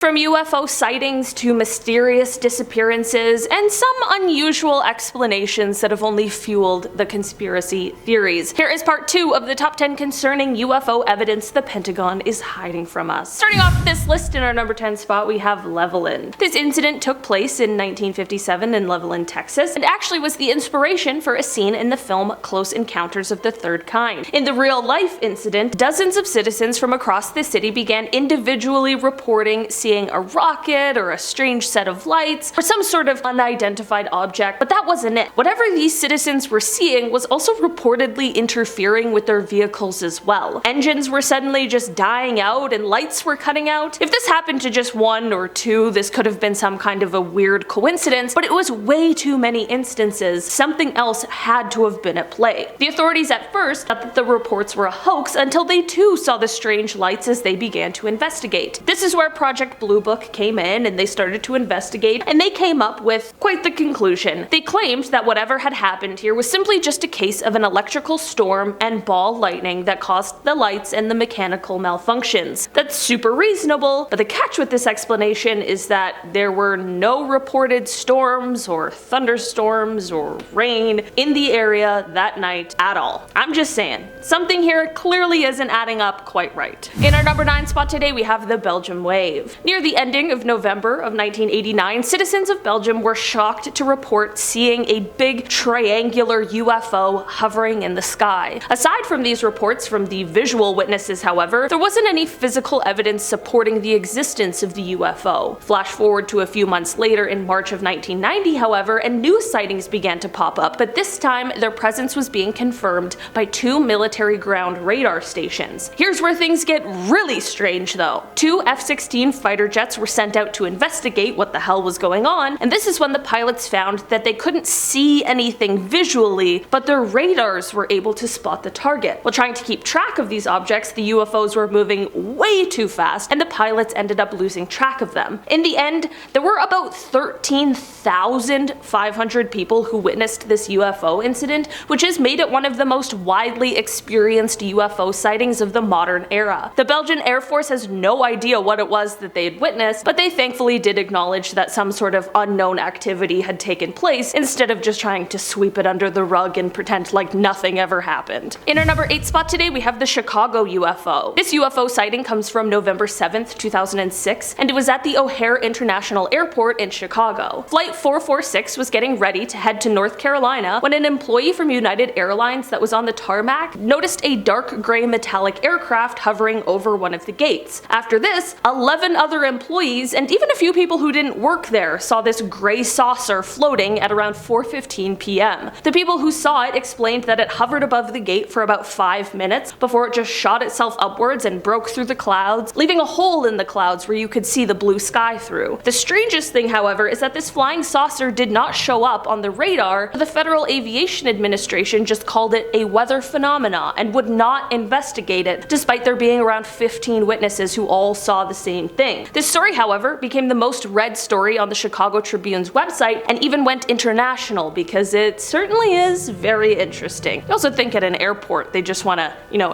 From UFO sightings to mysterious disappearances and some unusual explanations that have only fueled the conspiracy theories. Here is part 2 of the top 10 concerning UFO evidence the Pentagon is hiding from us. Starting off this list, in our number 10 spot we have Levelland. This incident took place in 1957 in Levelland, Texas, and actually was the inspiration for a scene in the film Close Encounters of the Third Kind. In the real-life incident, dozens of citizens from across the city began individually reporting seeing a rocket or a strange set of lights or some sort of unidentified object, but that wasn't it. Whatever these citizens were seeing was also reportedly interfering with their vehicles as well. Engines were suddenly just dying out and lights were cutting out. If this happened to just one or two, this could have been some kind of a weird coincidence, but it was way too many instances. Something else had to have been at play. The authorities at first thought that the reports were a hoax until they too saw the strange lights as they began to investigate. This is where Project Blue Book came in and they started to investigate, and they came up with quite the conclusion. They claimed that whatever had happened here was simply just a case of an electrical storm and ball lightning that caused the lights and the mechanical malfunctions. That's super reasonable, but the catch with this explanation is that there were no reported storms or thunderstorms or rain in the area that night at all. I'm just saying, something here clearly isn't adding up quite right. In our number 9 spot today we have the Belgium Wave. Near the ending of November of 1989, citizens of Belgium were shocked to report seeing a big triangular UFO hovering in the sky. Aside from these reports from the visual witnesses, however, there wasn't any physical evidence supporting the existence of the UFO. Flash forward to a few months later in March of 1990, however, and new sightings began to pop up, but this time their presence was being confirmed by 2 military ground radar stations. Here's where things get really strange though. 2 F-16 fighter jets were sent out to investigate what the hell was going on, and this is when the pilots found that they couldn't see anything visually, but their radars were able to spot the target. While trying to keep track of these objects, the UFOs were moving way too fast, and the pilots ended up losing track of them. In the end, there were about 13,500 people who witnessed this UFO incident, which has made it one of the most widely experienced UFO sightings of the modern era. The Belgian Air Force has no idea what it was that they had witnessed, but they thankfully did acknowledge that some sort of unknown activity had taken place instead of just trying to sweep it under the rug and pretend like nothing ever happened. In our number 8 spot today we have the Chicago UFO. This UFO sighting comes from November 7th, 2006, and it was at the O'Hare International Airport in Chicago. Flight 446 was getting ready to head to North Carolina when an employee from United Airlines that was on the tarmac noticed a dark gray metallic aircraft hovering over one of the gates. After this, 11 other employees and even a few people who didn't work there saw this gray saucer floating at around 4:15 p.m. The people who saw it explained that it hovered above the gate for about 5 minutes before it just shot itself upwards and broke through the clouds, leaving a hole in the clouds where you could see the blue sky through. The strangest thing, however, is that this flying saucer did not show up on the radar. The Federal Aviation Administration just called it a weather phenomena and would not investigate it, despite there being around 15 witnesses who all saw the same thing. This story, however, became the most read story on the Chicago Tribune's website and even went international because it certainly is very interesting. I also think at an airport they just want to,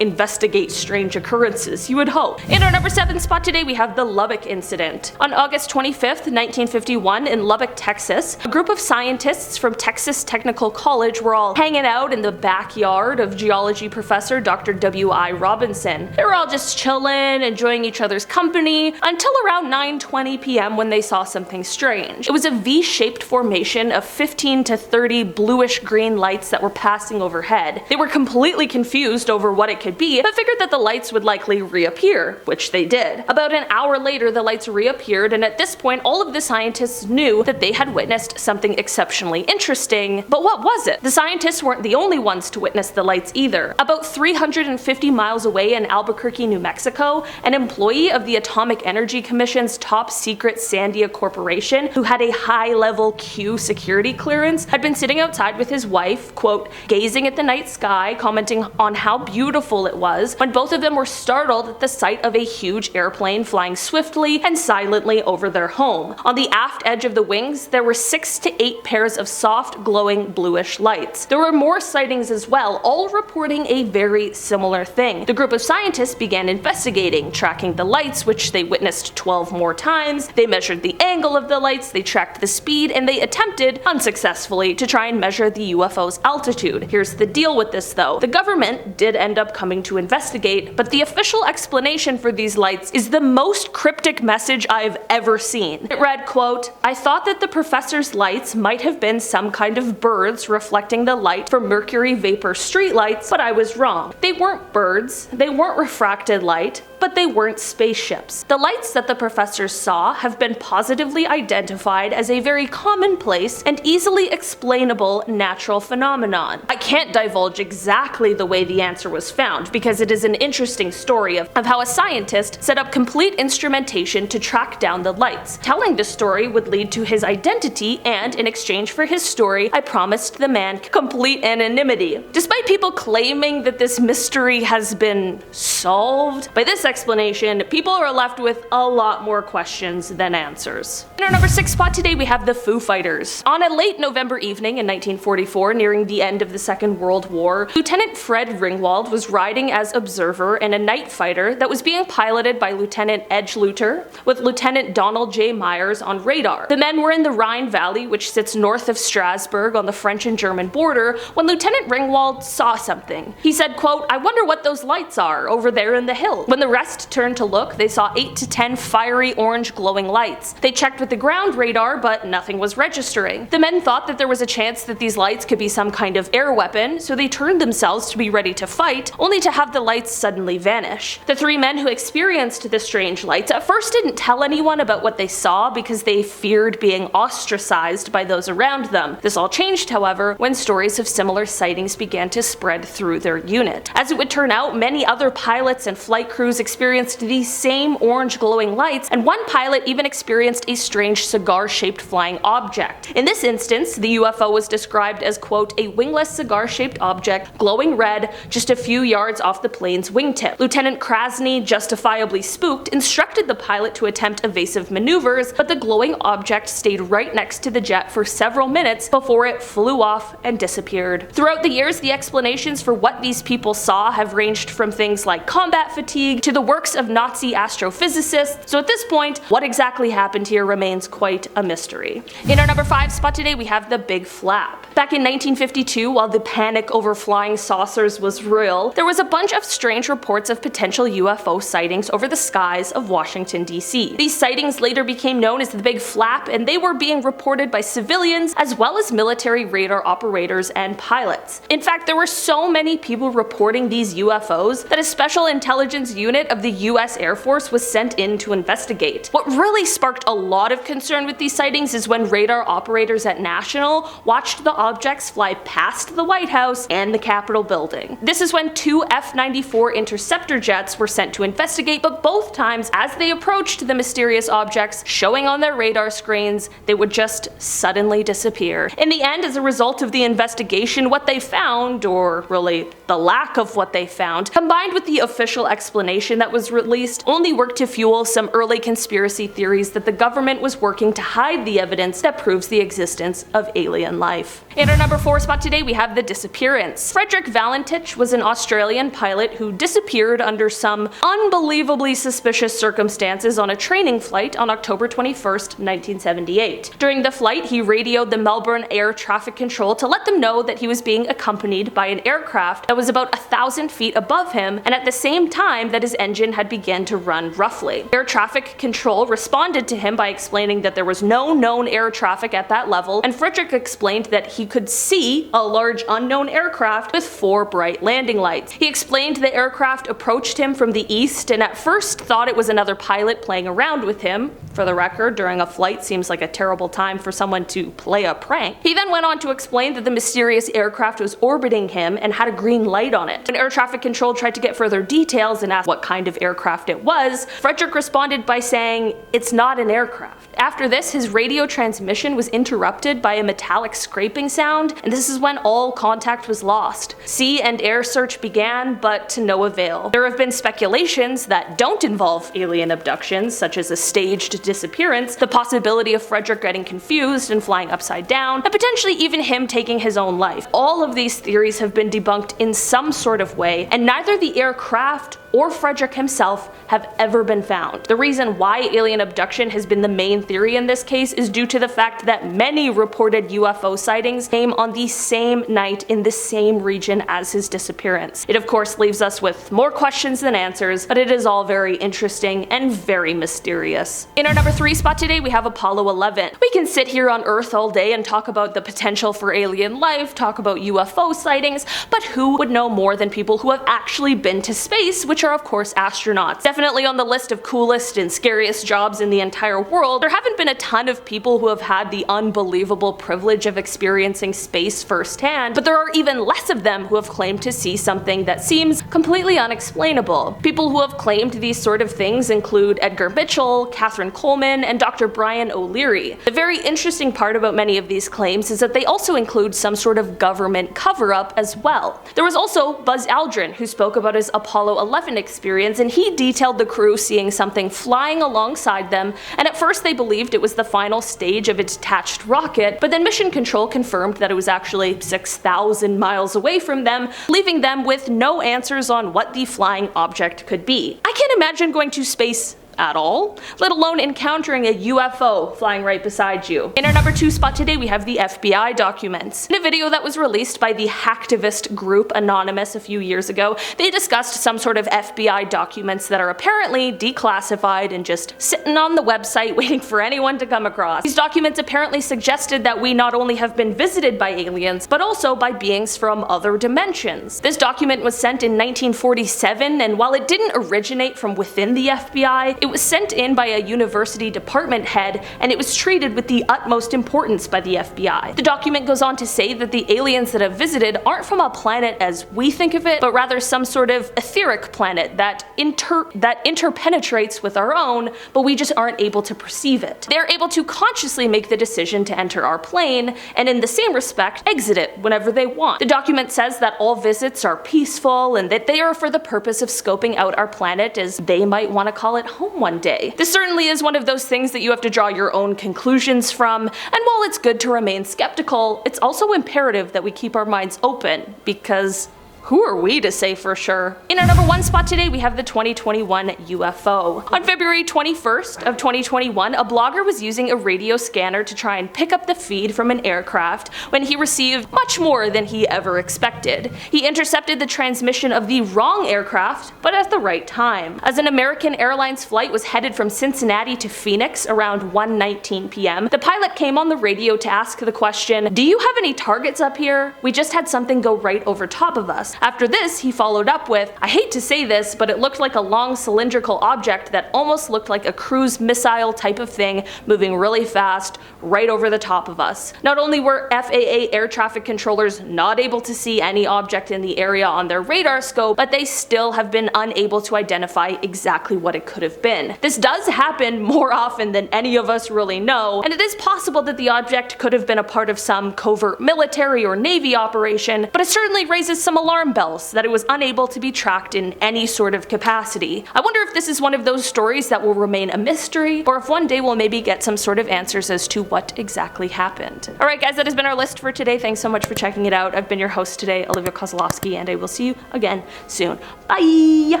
investigate strange occurrences, you would hope. In our number 7 spot today we have the Lubbock Incident. On August 25th, 1951 in Lubbock, Texas, a group of scientists from Texas Technical College were all hanging out in the backyard of geology professor Dr. W.I. Robinson. They were all just chilling, enjoying each other's company, until around 9:20 p.m. when they saw something strange. It was a V-shaped formation of 15 to 30 bluish-green lights that were passing overhead. They were completely confused over what it could be, but figured that the lights would likely reappear, which they did. About an hour later, the lights reappeared, and at this point, all of the scientists knew that they had witnessed something exceptionally interesting. But what was it? The scientists weren't the only ones to witness the lights either. About 350 miles away in Albuquerque, New Mexico, an employee of the Atomic Energy Commission's top secret Sandia Corporation, who had a high-level Q security clearance, had been sitting outside with his wife, quote, gazing at the night sky, commenting on how beautiful it was, when both of them were startled at the sight of a huge airplane flying swiftly and silently over their home. On the aft edge of the wings, there were 6 to 8 pairs of soft, glowing bluish lights. There were more sightings as well, all reporting a very similar thing. The group of scientists began investigating, tracking the lights, which they witnessed least 12 more times. They measured the angle of the lights, they tracked the speed, and they attempted, unsuccessfully, to try and measure the UFO's altitude. Here's the deal with this though. The government did end up coming to investigate, but the official explanation for these lights is the most cryptic message I've ever seen. It read, quote, "I thought that the professor's lights might have been some kind of birds reflecting the light from mercury vapor streetlights, but I was wrong. They weren't birds, they weren't refracted light, but they weren't spaceships. The lights that the professors saw have been positively identified as a very commonplace and easily explainable natural phenomenon." I can't divulge exactly the way the answer was found, because it is an interesting story of how a scientist set up complete instrumentation to track down the lights. Telling the story would lead to his identity, and in exchange for his story, I promised the man complete anonymity. Despite people claiming that this mystery has been solved, by this explanation, people are left with a lot more questions than answers. In our number 6 spot today, we have the Foo Fighters. On a late November evening in 1944, nearing the end of the Second World War, Lieutenant Fred Ringwald was riding as observer in a night fighter that was being piloted by Lieutenant Edge Luter with Lieutenant Donald J. Myers on radar. The men were in the Rhine Valley, which sits north of Strasbourg on the French and German border, when Lieutenant Ringwald saw something. He said, quote, "I wonder what those lights are over there in the hill." When the rest turned to look, they saw 8 to 10 fiery orange glowing lights. They checked with the ground radar, but nothing was registering. The men thought that there was a chance that these lights could be some kind of air weapon, so they turned themselves to be ready to fight, only to have the lights suddenly vanish. The 3 men who experienced the strange lights at first didn't tell anyone about what they saw because they feared being ostracized by those around them. This all changed, however, when stories of similar sightings began to spread through their unit. As it would turn out, many other pilots and flight crews experienced these same orange glowing lights, and one pilot even experienced a strange cigar-shaped flying object. In this instance, the UFO was described as, quote, "a wingless cigar-shaped object glowing red just a few yards off the plane's wingtip." Lieutenant Krasny, justifiably spooked, instructed the pilot to attempt evasive maneuvers, but the glowing object stayed right next to the jet for several minutes before it flew off and disappeared. Throughout the years, the explanations for what these people saw have ranged from things like combat fatigue to the works of Nazi astrophysicists, so at this point, what exactly happened here remains quite a mystery. In our number 5 spot today, we have the Big Flap. Back in 1952, while the panic over flying saucers was real, there was a bunch of strange reports of potential UFO sightings over the skies of Washington, D.C. These sightings later became known as the Big Flap, and they were being reported by civilians as well as military radar operators and pilots. In fact, there were so many people reporting these UFOs that a special intelligence unit of the US Air Force was sent in to investigate. What really sparked a lot of concern with these sightings is when radar operators at National watched the objects fly past the White House and the Capitol building. This is when 2 F-94 interceptor jets were sent to investigate, but both times as they approached the mysterious objects showing on their radar screens, they would just suddenly disappear. In the end, as a result of the investigation, what they found, or really the lack of what they found, combined with the official explanation that was released, only worked to fuel some early conspiracy theories that the government was working to hide the evidence that proves the existence of alien life. In our number 4 spot today, we have the Disappearance. Frederick Valentich was an Australian pilot who disappeared under some unbelievably suspicious circumstances on a training flight on October 21st, 1978. During the flight, he radioed the Melbourne Air Traffic Control to let them know that he was being accompanied by an aircraft that was about 1,000 feet above him, and at the same time that his engine had begun to run roughly. Air Traffic Control responded to him by explaining that there was no known air traffic at that level, and Frederick explained that he could see a large unknown aircraft with 4 bright landing lights. He explained the aircraft approached him from the east and at first thought it was another pilot playing around with him. For the record, during a flight seems like a terrible time for someone to play a prank. He then went on to explain that the mysterious aircraft was orbiting him and had a green light on it. When Air Traffic Control tried to get further details and asked what kind of aircraft it was, Frederick responded by saying, "It's not an aircraft." After this, his radio transmission was interrupted by a metallic scraping sound, and this is when all contact was lost. Sea and air search began, but to no avail. There have been speculations that don't involve alien abductions, such as a staged disappearance, the possibility of Frederick getting confused and flying upside down, and potentially even him taking his own life. All of these theories have been debunked in some sort of way, and neither the aircraft or Frederick himself have ever been found. The reason why alien abduction has been the main theory in this case is due to the fact that many reported UFO sightings came on the same night in the same region as his disappearance. It of course leaves us with more questions than answers, but it is all very interesting and very mysterious. In our number 3 spot today, we have Apollo 11. We can sit here on Earth all day and talk about the potential for alien life, talk about UFO sightings, but who would know more than people who have actually been to space, which are of course astronauts. Definitely on the list of coolest and scariest jobs in the entire world, there haven't been a ton of people who have had the unbelievable privilege of experiencing space firsthand, but there are even less of them who have claimed to see something that seems completely unexplainable. People who have claimed these sort of things include Edgar Mitchell, Catherine Coleman, and Dr. Brian O'Leary. The very interesting part about many of these claims is that they also include some sort of government cover-up as well. There was also Buzz Aldrin, who spoke about his Apollo 11 experience, and he detailed the crew seeing something flying alongside them, and at first they believed it was the final stage of a detached rocket, but then Mission Control confirmed that it was actually 6,000 miles away from them, leaving them with no answers on what the flying object could be. I can't imagine going to space at all, let alone encountering a UFO flying right beside you. In our number 2 spot today, we have the FBI documents. In a video that was released by the hacktivist group Anonymous a few years ago, they discussed some sort of FBI documents that are apparently declassified and just sitting on the website waiting for anyone to come across. These documents apparently suggested that we not only have been visited by aliens, but also by beings from other dimensions. This document was sent in 1947, and while it didn't originate from within the FBI, it was sent in by a university department head, and it was treated with the utmost importance by the FBI. The document goes on to say that the aliens that have visited aren't from a planet as we think of it, but rather some sort of etheric planet that interpenetrates with our own, but we just aren't able to perceive it. They're able to consciously make the decision to enter our plane, and in the same respect, exit it whenever they want. The document says that all visits are peaceful, and that they are for the purpose of scoping out our planet, as they might want to call it home one day. This certainly is one of those things that you have to draw your own conclusions from, and while it's good to remain skeptical, it's also imperative that we keep our minds open, because who are we to say for sure? In our number 1 spot today, we have the 2021 UFO. On February 21st of 2021, a blogger was using a radio scanner to try and pick up the feed from an aircraft when he received much more than he ever expected. He intercepted the transmission of the wrong aircraft, but at the right time. As an American Airlines flight was headed from Cincinnati to Phoenix around 1:19 p.m., the pilot came on the radio to ask the question, "Do you have any targets up here? We just had something go right over top of us." After this, he followed up with, "I hate to say this, but it looked like a long cylindrical object that almost looked like a cruise missile type of thing moving really fast right over the top of us." Not only were FAA air traffic controllers not able to see any object in the area on their radar scope, but they still have been unable to identify exactly what it could have been. This does happen more often than any of us really know, and it is possible that the object could have been a part of some covert military or Navy operation, but it certainly raises some alarm bells that it was unable to be tracked in any sort of capacity. I wonder if this is one of those stories that will remain a mystery, or if one day we'll maybe get some sort of answers as to what exactly happened. Alright guys, that has been our list for today. Thanks so much for checking it out. I've been your host today, Olivia Kozlowski, and I will see you again soon. Bye!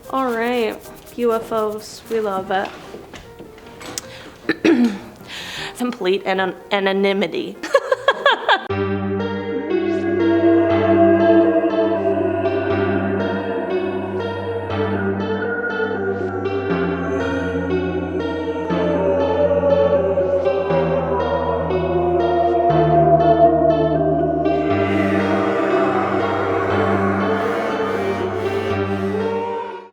Alright, UFOs, we love it. Complete anonymity.